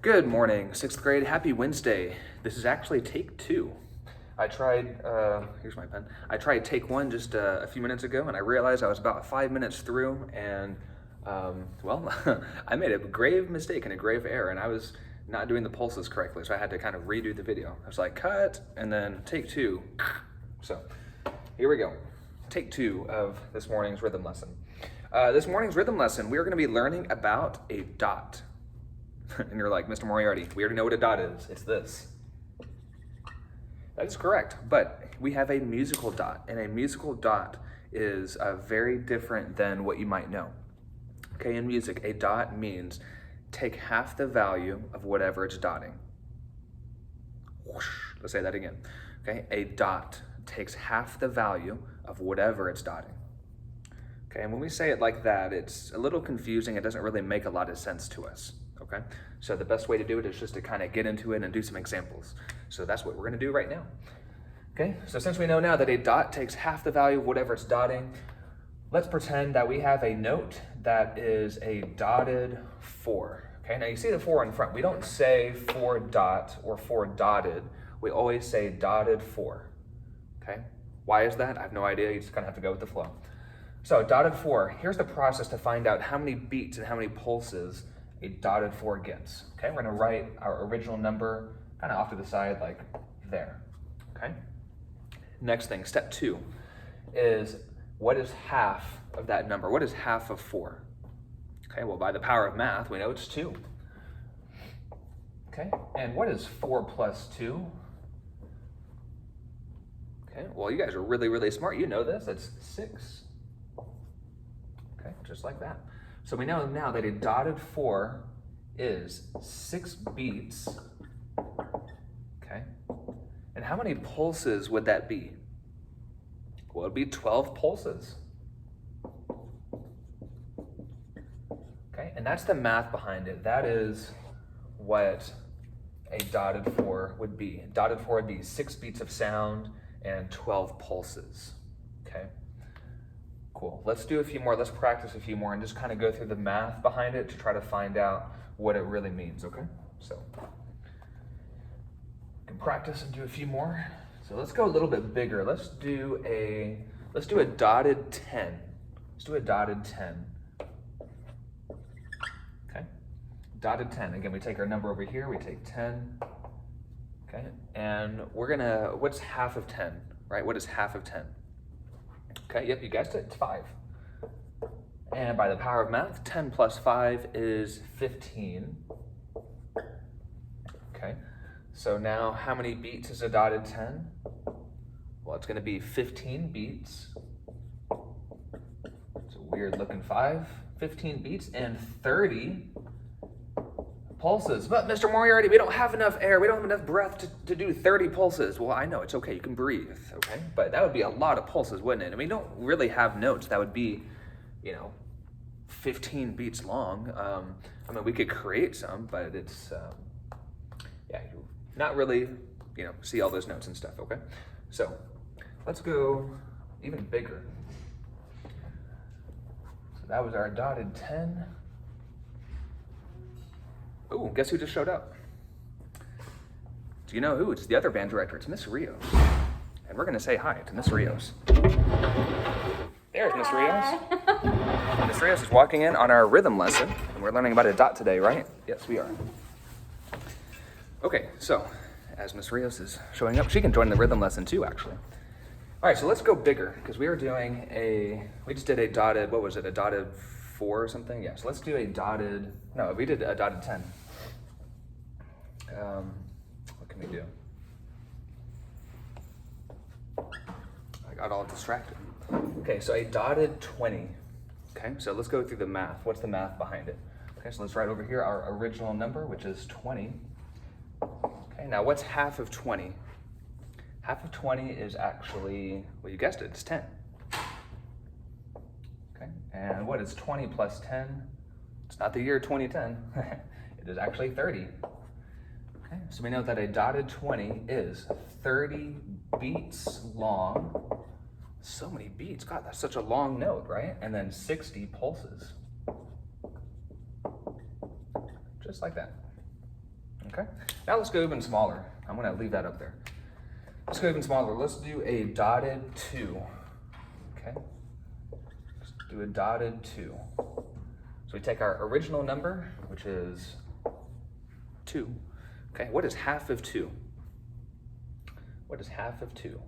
Good morning, 6th grade. Happy Wednesday. This is actually take 2. I tried, here's my pen. I tried take 1 just a few minutes ago, and I realized I was about 5 minutes through, and well, I made a grave mistake and a grave error, and I was not doing the pulses correctly, so I had to kind of redo the video. I was like, cut, and then take 2. So here we go. Take 2 of this morning's rhythm lesson. This morning's rhythm lesson, we are going to be learning about a dot. And you're like, Mr. Moriarty, we already know what a dot is. It's this. That is correct, but we have a musical dot, and a musical dot is very different than what you might know. Okay, in music, a dot means take half the value of whatever it's dotting. Whoosh. Let's say that again. Okay, a dot takes half the value of whatever it's dotting. Okay, and when we say it like that, it's a little confusing. It doesn't really make a lot of sense to us. Okay, so the best way to do it is just to kind of get into it and do some examples. So that's what we're going to do right now. Okay, so since we know now that a dot takes half the value of whatever it's dotting, let's pretend that we have a note that is a dotted 4. Okay, now you see the 4 in front. We don't say 4 dot or 4 dotted. We always say dotted 4. Okay, why is that? I have no idea. You just kind of have to go with the flow. So dotted 4, here's the process to find out how many beats and how many pulses a dotted 4 gets. Okay, we're gonna write our original number kind of off to the side like there. Okay, next thing, step 2 is what is half of that number? What is half of 4? Okay, well, by the power of math, we know it's 2. Okay, and what is 4 plus 2? Okay, well, you guys are really, really smart. You know this, it's 6. Okay, just like that. So we know now that a dotted 4 is 6 beats, okay? And how many pulses would that be? Well, it'd be 12 pulses. Okay, and that's the math behind it. That is what a dotted 4 would be. A dotted 4 would be 6 beats of sound and 12 pulses, okay? Cool, let's do a few more, let's practice a few more and just kind of go through the math behind it to try to find out what it really means, okay? So, you can practice and do a few more. So let's go a little bit bigger. Let's do a dotted 10. Let's do a dotted 10. Okay, dotted 10. Again, we take our number over here, we take 10. Okay, and we're gonna, what's half of 10, right? What is half of 10? Okay, yep, you guessed it, it's 5. And by the power of math, 10 plus 5 is 15. Okay, so now how many beats is a dotted 10? Well, it's gonna be 15 beats. It's a weird looking 5. 15 beats and 30 pulses. But Mr. Moriarty, we don't have enough air, we don't have enough breath to do 30 pulses. Well, I know, it's okay, you can breathe, okay? But that would be a lot of pulses, wouldn't it? And we don't really have notes that would be, 15 beats long. I mean, we could create some, but it's, yeah, not really, see all those notes and stuff, okay? So, let's go even bigger. So that was our dotted 10. Oh, guess who just showed up? Do you know who? It's the other band director. It's Miss Rios. And we're going to say hi to Miss Rios. There's Miss Rios. Miss Rios is walking in on our rhythm lesson. And we're learning about a dot today, right? Yes, we are. Okay, so as Miss Rios is showing up, she can join the rhythm lesson too, actually. All right, so let's go bigger because we are doing we just did a dotted, what was it, a dotted 4 or something? Yeah, so let's do a dotted, no, we did a dotted 10. What can we do? I got all distracted. Okay, so a dotted 20. Okay, so let's go through the math. What's the math behind it? Okay, so let's write over here our original number, which is 20. Okay, now what's half of 20? Half of 20 is actually, well, you guessed it, it's 10. Okay, and what is 20 plus 10? It's not the year 2010. It is actually 30. Okay, so we know that a dotted 20 is 30 beats long. So many beats, God, that's such a long note, right? And then 60 pulses. Just like that. Okay, now let's go even smaller. I'm gonna leave that up there. Let's go even smaller. Let's do a dotted 2. Okay, let's do a dotted 2. So we take our original number, which is 2. Okay, what is half of 2? What is half of 2?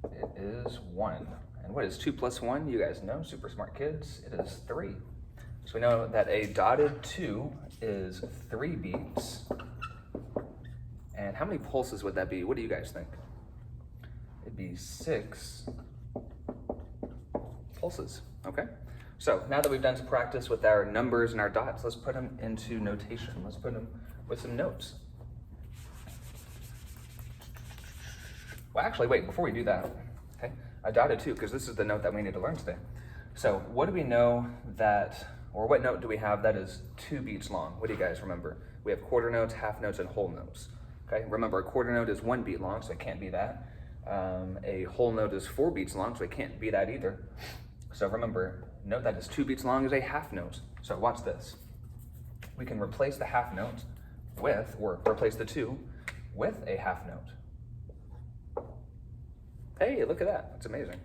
It is 1. And what is 2 plus 1? You guys know, super smart kids. It is 3. So we know that a dotted 2 is 3 beats. And how many pulses would that be? What do you guys think? It'd be 6 pulses, okay? So now that we've done some practice with our numbers and our dots, let's put them into notation. Let's put them with some notes. Well, actually, wait, before we do that, okay, I dotted 2 because this is the note that we need to learn today. So what do we know that, or what note do we have that is 2 beats long? What do you guys remember? We have quarter notes, half notes, and whole notes. Okay, remember a quarter note is 1 beat long, so it can't be that. A whole note is 4 beats long, so it can't be that either. So remember, note that is 2 beats long is a half note. So watch this. We can replace the half note with, or replace the 2 with a half note. Hey, look at that, that's amazing.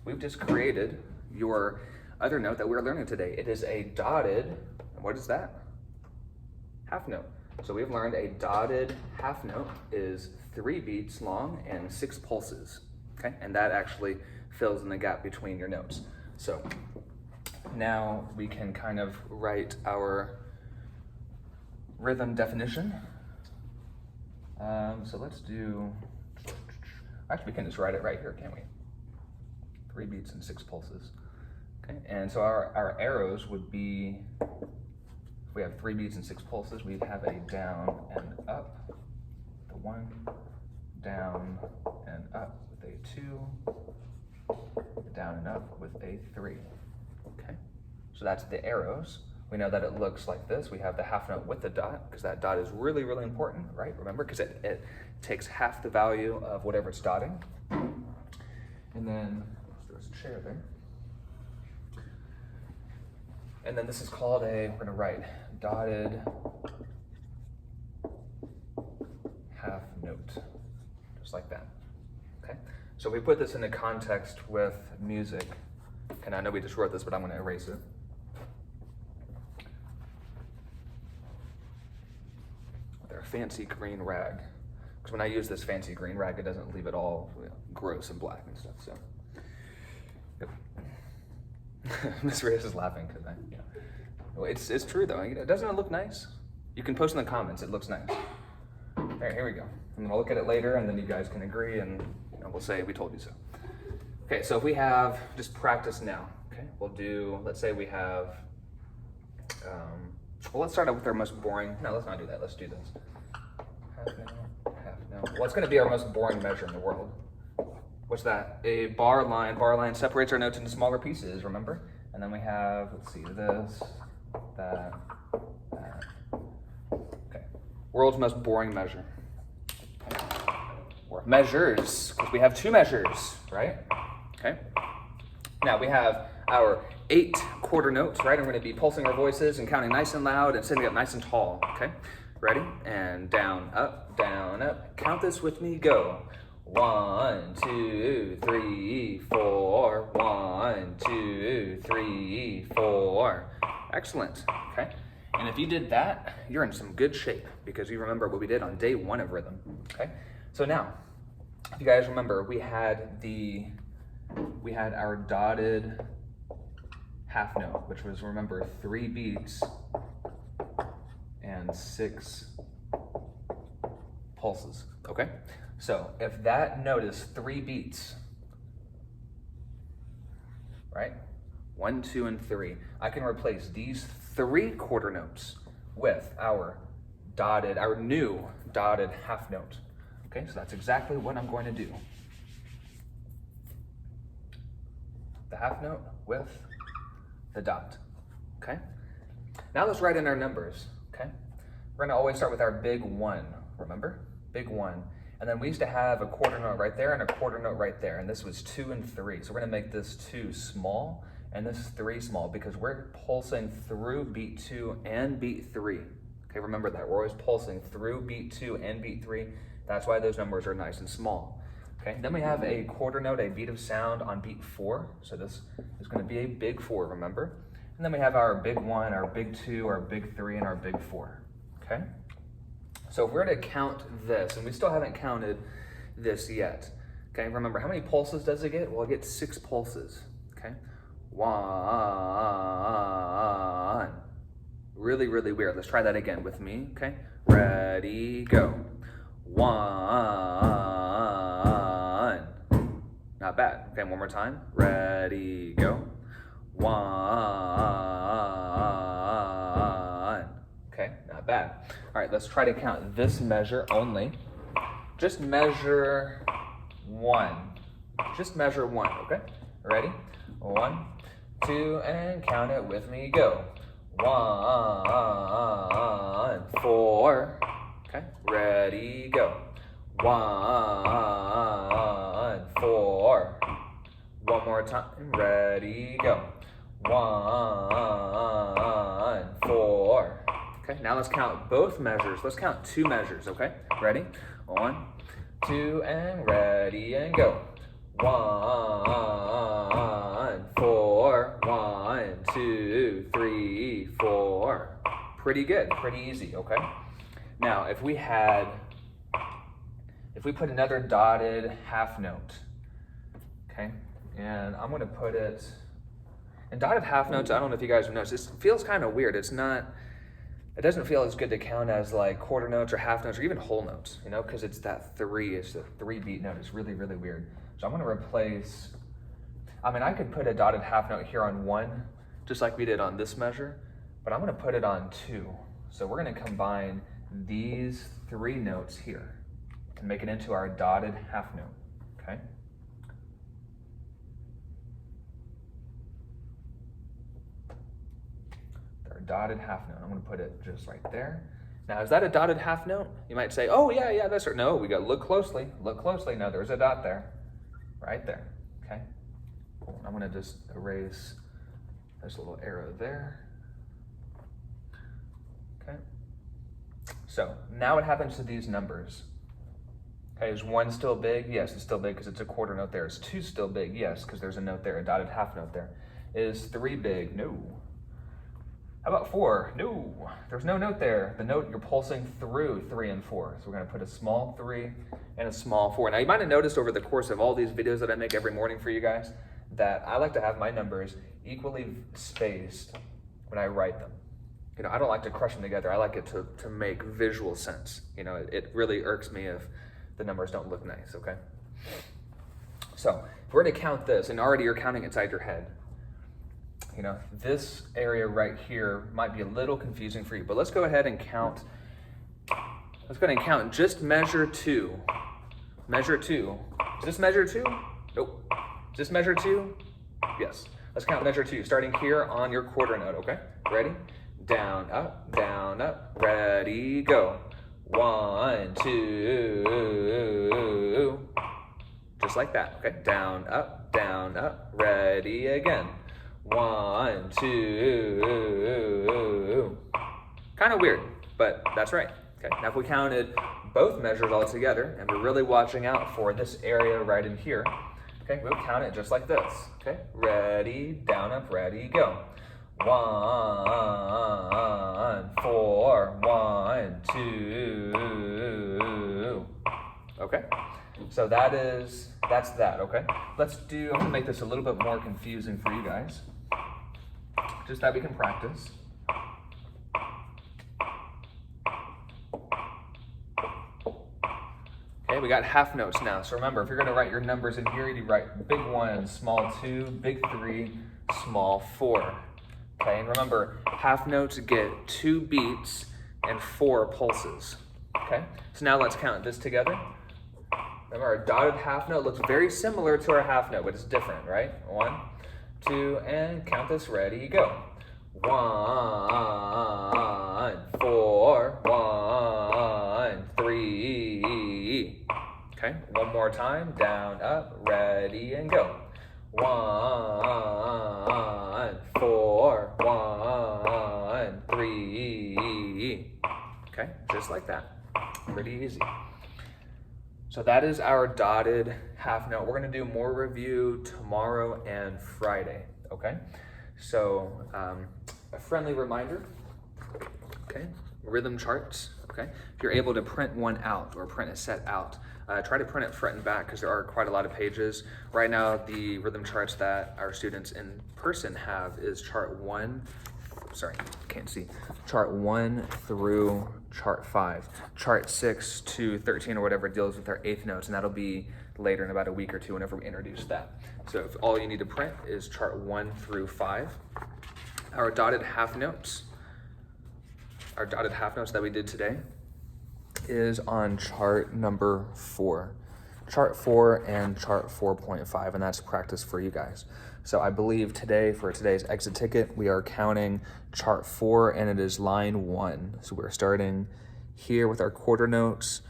We've just created your other note that we're learning today. It is a dotted, what is that? Half note. So we've learned a dotted half note is 3 beats long and 6 pulses, okay? And that actually fills in the gap between your notes. So now we can kind of write our rhythm definition. So let's do, actually we can just write it right here, can't we? 3 beats and 6 pulses. Okay, and so our arrows would be, if we have 3 beats and 6 pulses, we'd have a down and up, the 1, down and up with a 2, down and up with a 3. Okay, so that's the arrows. We know that it looks like this. We have the half note with the dot, because that dot is really, really important, right? Remember, because it takes half the value of whatever it's dotting. And then, there's a chair there. And then this is called a, we're gonna write dotted half note, just like that, okay? So we put this into context with music, and I know we just wrote this, but I'm gonna erase it. With our fancy green rag, because when I use this fancy green rag, it doesn't leave it all gross and black and stuff, so. Yep. Miss Reyes is laughing because well, it's true though. Doesn't it look nice? You can post in the comments. It looks nice. All right, here we go. I'm gonna look at it later, and then you guys can agree, and we'll say we told you so. Okay, so if we have just practice now. Okay, we'll do. Let's say we have. Well, let's start out with our most boring. No, let's not do that. Let's do this. Half note, half note. Well, it's gonna be our most boring measure in the world. What's that? A bar line. Bar line separates our notes into smaller pieces, remember? And then we have, let's see, this, that. Okay. World's most boring measure. Or measures, because we have 2 measures, right? Okay. Now we have our 8 quarter notes, right? I'm going to be pulsing our voices and counting nice and loud and sitting up nice and tall, okay? Ready? And down, up, down, up. Count this with me, go. 1, 2, 3, 4. 1, 2, 3, 4. Excellent. Okay. And if you did that, you're in some good shape because you remember what we did on day 1 of rhythm. Okay. So now, if you guys remember, we had our dotted half note, which was, remember, 3 beats and 6 pulses. Okay. So if that note is 3 beats, right? 1, 2, and 3. I can replace these 3 quarter notes with our new dotted half note. Okay, so that's exactly what I'm going to do. The half note with the dot. Okay? Now let's write in our numbers. Okay? We're gonna always start with our big 1, remember? Big 1. And then we used to have a quarter note right there and a quarter note right there, and this was 2 and 3. So we're gonna make this 2 small and this 3 small because we're pulsing through beat 2 and beat 3. Okay, remember that. We're always pulsing through beat 2 and beat 3. That's why those numbers are nice and small. Okay, then we have a quarter note, a beat of sound on beat 4. So this is going to be a big 4, remember? And then we have our big 1, our big 2, our big 3, and our big 4. Okay? So if we're to count this, and we still haven't counted this yet. Okay, remember, how many pulses does it get? Well, it gets 6 pulses. Okay? 1. Really, really weird. Let's try that again with me. Okay? Ready, go. 1. Not bad. Okay, one more time. Ready, go. 1. Okay, not bad. All right, let's try to count this measure only. Just measure 1. Just measure 1, okay? Ready? 1, 2, and count it with me. Go. 1, 4. Okay, ready, go. 1, 4. One more time. Ready, go. 1, 4. Okay, now let's count both measures. Let's count 2 measures, okay? Ready? 1, 2, and ready, and go. 1, 4. 1, 2, 3, 4. Pretty good, pretty easy, okay? Now, if we put another dotted half note, okay? And I'm gonna put it, and dotted half notes, I don't know if you guys have noticed, this feels kind of weird. It doesn't feel as good to count as like quarter notes or half notes or even whole notes, you know, because it's that 3, it's the 3 beat note. It's really, really weird. So I'm gonna replace, I could put a dotted half note here on 1, just like we did on this measure, but I'm gonna put it on 2. So we're gonna combine these 3 notes here and make it into our dotted half note, okay? Our dotted half note, I'm gonna put it just right there. Now, is that a dotted half note? You might say, oh yeah, that's right. No, we gotta look closely, No, there's a dot there, right there, okay? Cool. I'm gonna just erase this little arrow there. Okay. So now what happens to these numbers? Okay, is 1 still big? Yes, it's still big because it's a quarter note there. Is 2 still big? Yes, because there's a note there, a dotted half note there. Is 3 big? No. How about 4? No, there's no note there. The note, you're pulsing through 3 and 4. So we're gonna put a small 3 and a small 4. Now you might have noticed over the course of all these videos that I make every morning for you guys that I like to have my numbers equally spaced when I write them. You know, I don't like to crush them together. I like it to make visual sense. You know, it really irks me if the numbers don't look nice, okay? So if we're to count this, and already you're counting inside your head, you know, this area right here might be a little confusing for you, but let's go ahead and count. Let's go ahead and count just measure 2. Measure 2. Is this measure 2? Nope. Is this measure 2? Yes. Let's count measure 2, starting here on your quarter note, okay? Ready? Down, up, ready, go. 1, 2. Just like that, okay? Down, up, ready again. 1, 2. Kind of weird, but that's right. Okay, now if we counted both measures all together, and we're really watching out for this area right in here, okay, we'll count it just like this, okay? Ready, down, up, ready, go. 1, 4, 1, 2. Okay, so that's that, okay? I'm gonna make this a little bit more confusing for you guys, just that we can practice. Okay, we got half notes now. So remember, if you're gonna write your numbers in here, you write big 1, small 2, big 3, small 4. Okay, and remember, half notes get 2 beats and 4 pulses. Okay, so now let's count this together. Remember, our dotted half note looks very similar to our half note, but it's different, right? 1, 2, and count this, ready, go. 1, 4, 1, 3. Okay, one more time, down, up, ready, and go. 1, 4, 1, 3. okay? Just like that, pretty easy. So that is our dotted half note. We're gonna do more review tomorrow and Friday, okay? So a friendly reminder, okay? Rhythm charts, okay? If you're able to print one out or print a set out, try to print it front and back because there are quite a lot of pages. Right now, the rhythm charts that our students in person have is chart 1 through chart 5. Chart 6 to 13 or whatever deals with our eighth notes, and that'll be later in about a week or two whenever we introduce that. So if all you need to print is chart 1 through 5. Our dotted half notes that we did today is on chart number 4. Chart 4 and chart 4.5, and that's practice for you guys. So I believe today, for today's exit ticket, we are counting chart 4, and it is line 1. So we're starting here with our quarter notes.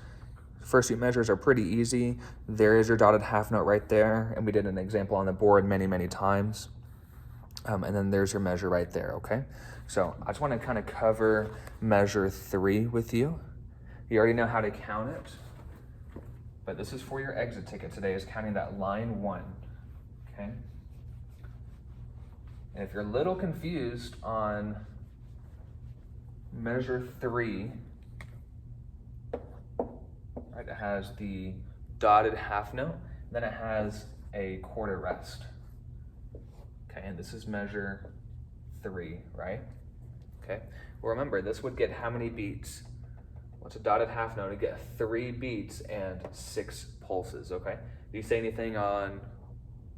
First few measures are pretty easy. There is your dotted half note right there, and we did an example on the board many times. And then there's your measure right there, okay? So I just want to kind of cover measure 3 with you. You already know how to count it, but this is for your exit ticket today, is counting that line 1, okay? And if you're a little confused on measure 3, right, it has the dotted half note, then it has a quarter rest. Okay, and this is measure 3, right? Okay, well remember, this would get how many beats? What's a dotted half note? It'd get 3 beats and 6 pulses, okay? Do you say anything on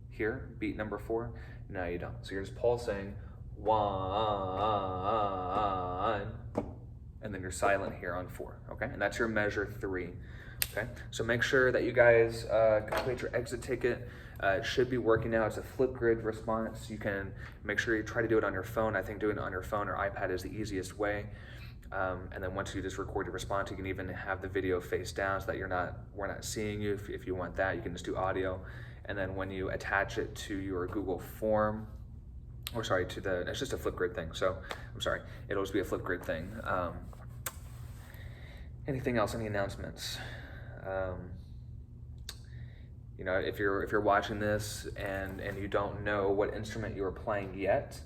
here, beat number 4? No, you don't. So you're just pulsing 1, and then you're silent here on 4, okay? And that's your measure 3, okay? So make sure that you guys complete your exit ticket. It should be working now. It's a Flipgrid response. You can make sure you try to do it on your phone. I think doing it on your phone or iPad is the easiest way. And then once you just record your response, you can even have the video face down so that we're not seeing you. If you want that, you can just do audio. And then when you attach it to your Google form, it's just a Flipgrid thing. So I'm sorry, it'll just be a Flipgrid thing. Anything else? Any announcements? You know, if you're watching this and you don't know what instrument you are playing yet,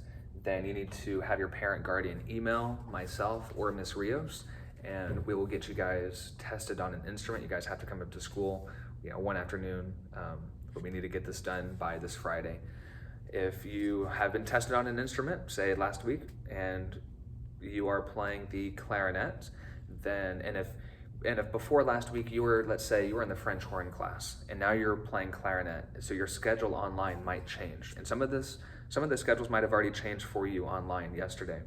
then you need to have your parent guardian email myself or Miss Rios, and we will get you guys tested on an instrument. You guys have to come up to school, one afternoon, but we need to get this done by this Friday. If you have been tested on an instrument, say last week, and you are playing the clarinet, then, and if before last week let's say you were in the French horn class, and now you're playing clarinet, so your schedule online might change. And some of the schedules might have already changed for you online yesterday.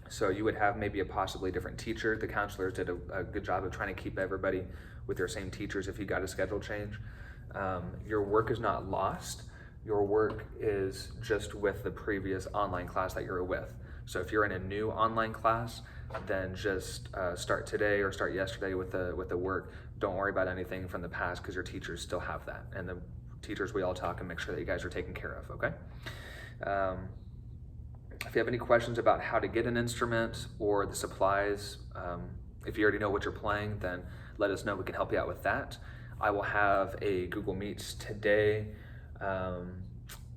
So you would have maybe a possibly different teacher. The counselors did a good job of trying to keep everybody with their same teachers if you got a schedule change. Your work is not lost. Your work is just with the previous online class that you're with. So if you're in a new online class, then just start today or start yesterday with the work. Don't worry about anything from the past because your teachers still have that. And the teachers, we all talk and make sure that you guys are taken care of, okay? If you have any questions about how to get an instrument or the supplies, if you already know what you're playing, then let us know. We can help you out with that. I will have a Google Meets today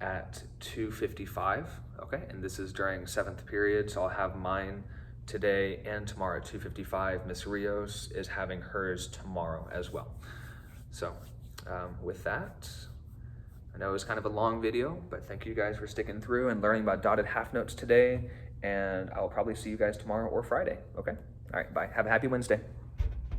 at 2:55, okay? And this is during 7th period, so I'll have mine today and tomorrow at 2:55. Miss Rios is having hers tomorrow as well. So with that, I know it was kind of a long video, but thank you guys for sticking through and learning about dotted half notes today, and I will probably see you guys tomorrow or Friday, okay? All right, bye. Have a happy Wednesday.